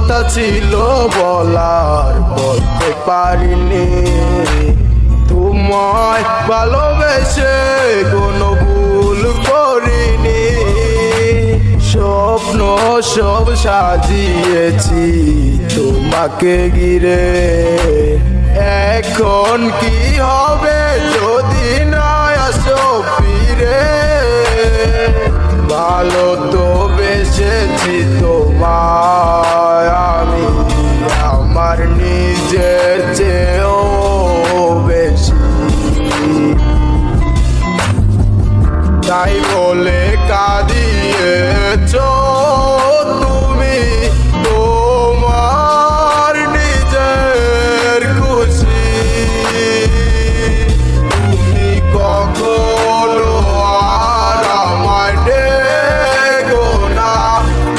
কথা ছিল বলার বলতে পারিনি, তোমায় ভালোবেসে কোনো ভুল করিনি। স্বপ্ন সব সাজিয়েছি তোমাকে ঘিরে, এখন কি হবে যদি না আসো ফিরে। ভালো তো বেসেছি তোমায় আমি, আমার নিজের চেয়েও বেশি। তাই বলে কাঁদিয়েছ তুমি তোমার নিজের খুশি। তুমি কখনো আর আমায় ডেকো না,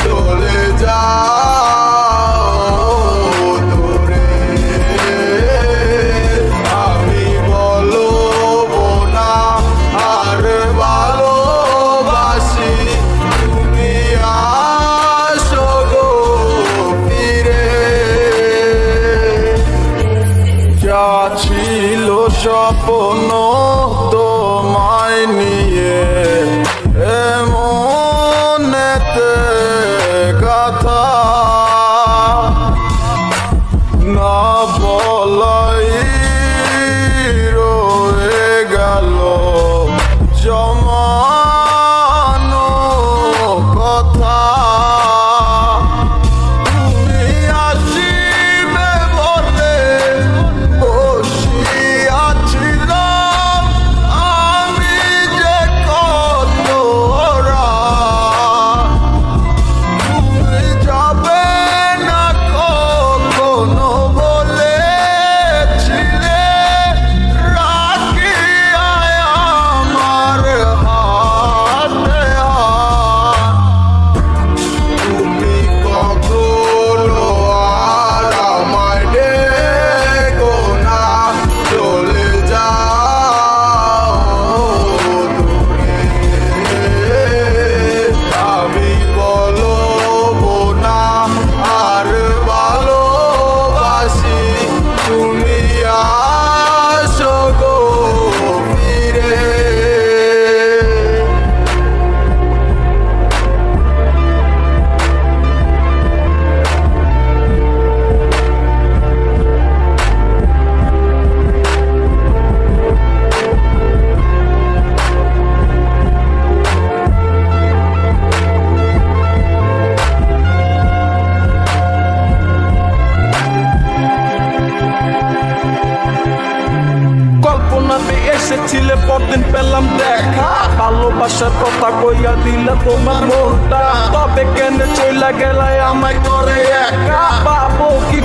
চলে যাও দূরে। আমি বলবো না আর ভালোবাসি, তুমি আসো গো ফিরে। যা ছিল স্বপ্ন তোমায় নিয়ে, এমনেতে কথা না বলাই রয়ে গেল জমানো কথা। তুমি আসিবে বলে বসিয়াছিলাম আমি যে কত রাত। তুমি যাবে না কখনো বলেছিলে, রাখিয়া আমার হাতে হাত। তুমি কখনো আর আমায় ডেকো না, চলে যাও দূরে। আমি বলবো না আর ভালোবাসি, তুমি আসো গো ফিরে। কল্পনাতে এসেছিলে পরদিন পেলাম দেখা, ভালোবাসার কথা কইয়া দিলে তোমার মনটা। তবে কেন চইলা গেলাই আমায় করে একা, পাবো কি